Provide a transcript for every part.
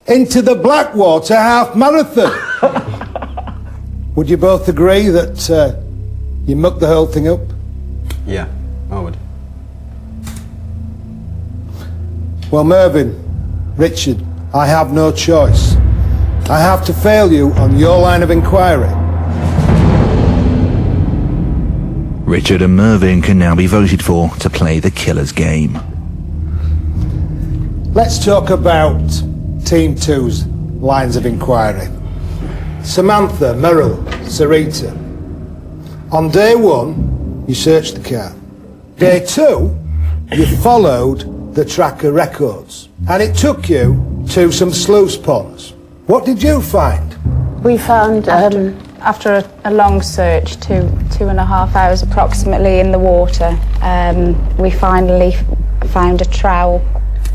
into the Blackwater Half Marathon. Would you both agree that you mucked the whole thing up? Yeah, I would. Well, Mervyn, Richard, I have no choice. I have to fail you on your line of inquiry. Richard and Mervyn can now be voted for to play the killer's game. Let's talk about Team 2's lines of inquiry. Samantha, Merrill, Sarita. On day 1, you searched the car. Day 2, you followed the tracker records. And it took you to some sluice ponds. What did you find? We found, after a long search, 2.5 hours approximately in the water, we finally found a trowel.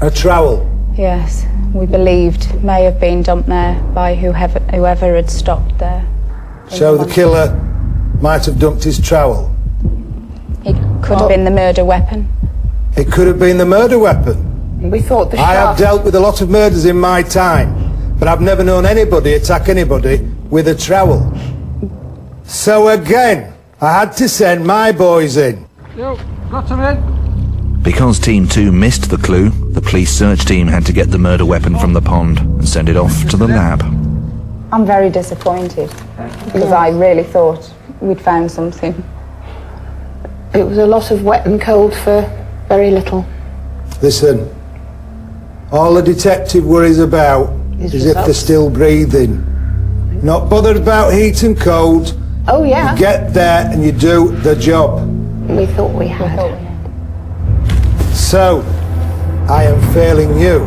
A trowel? Yes, we believed may have been dumped there by whoever had stopped there. So the killer might have dumped his trowel? It could have been the murder weapon. It could have been the murder weapon. we thought the I have shaft... dealt with a lot of murders in my time, but I've never known anybody attack anybody with a trowel. So again, I had to send my boys in. Yo, got them in. Because Team 2 missed the clue, the police search team had to get the murder weapon from the pond and send it off to the lab. I'm very disappointed because I really thought we'd found something. It was a lot of wet and cold for very little. Listen, all the detective worries about is if they're still breathing. Not bothered about heat and cold. Oh, yeah. You get there and you do the job. We thought we had. So, I am failing you.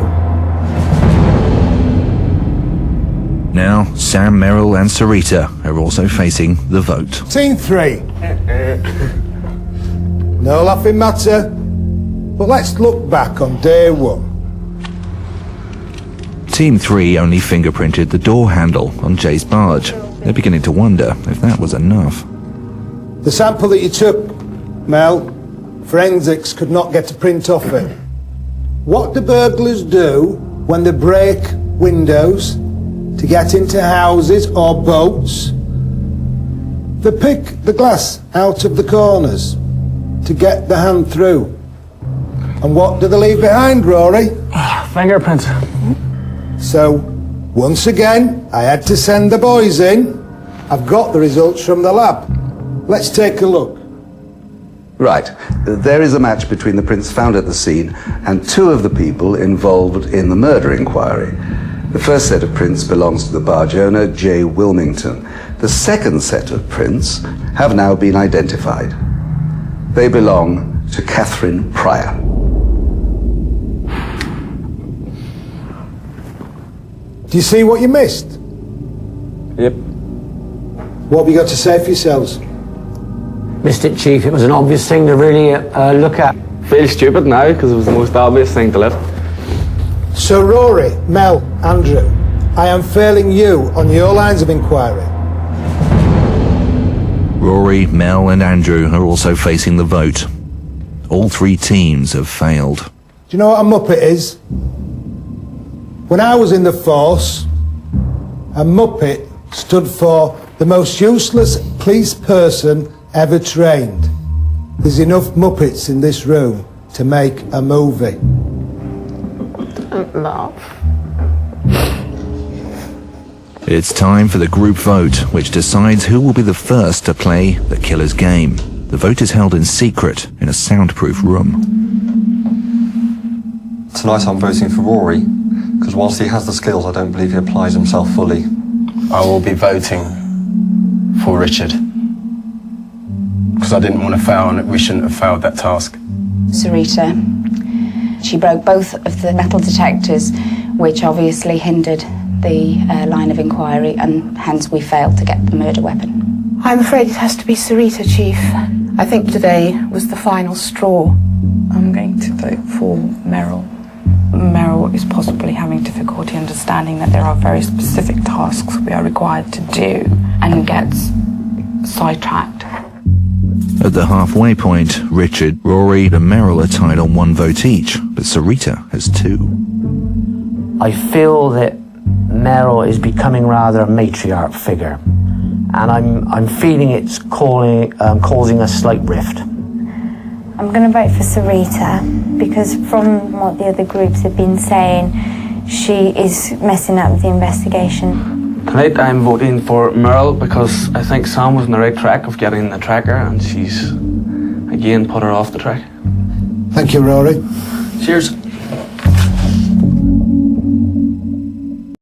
Now, Sam, Merrill and Sarita are also facing the vote. Team 3. No laughing matter. But let's look back on day 1. Team 3 only fingerprinted the door handle on Jay's barge. They're beginning to wonder if that was enough. The sample that you took, Mel, forensics could not get a print off it. What do burglars do when they break windows to get into houses or boats? They pick the glass out of the corners to get the hand through. And what do they leave behind, Rory? Fingerprints. So, once again, I had to send the boys in. I've got the results from the lab. Let's take a look. Right. There is a match between the prints found at the scene and 2 of the people involved in the murder inquiry. The first set of prints belongs to the barge owner, Jay Wilmington. The second set of prints have now been identified. They belong to Catherine Pryor. Do you see what you missed? Yep. What have you got to say for yourselves? Missed it, Chief. It was an obvious thing to really look at. Feel stupid now because it was the most obvious thing to lift. So Rory, Mel, Andrew, I am failing you on your lines of inquiry. Rory, Mel and Andrew are also facing the vote. All 3 teams have failed. Do you know what a Muppet is? When I was in the force, a Muppet stood for the most useless police person ever trained. There's enough Muppets in this room to make a movie. Don't laugh. It's time for the group vote, which decides who will be the first to play the killer's game. The vote is held in secret in a soundproof room. Tonight I'm voting for Rory, because whilst he has the skills, I don't believe he applies himself fully. I will be voting for Richard, because I didn't want to fail and we shouldn't have failed that task. Sarita, she broke both of the metal detectors, which obviously hindered the line of inquiry, and hence we failed to get the murder weapon. I'm afraid it has to be Sarita, Chief. I think today was the final straw. I'm going to vote for Merrill. Merrill is possibly having difficulty understanding that there are very specific tasks we are required to do and gets sidetracked. At the halfway point, Richard, Rory and Merrill are tied on 1 vote each, but Sarita has 2. I feel that Meryl is becoming rather a matriarch figure, and I'm feeling it's causing a slight rift. I'm going to vote for Sarita because from what the other groups have been saying, she is messing up the investigation. Tonight I'm voting for Meryl because I think Sam was on the right track of getting the tracker, and she's again put her off the track. Thank you, Rory. Cheers.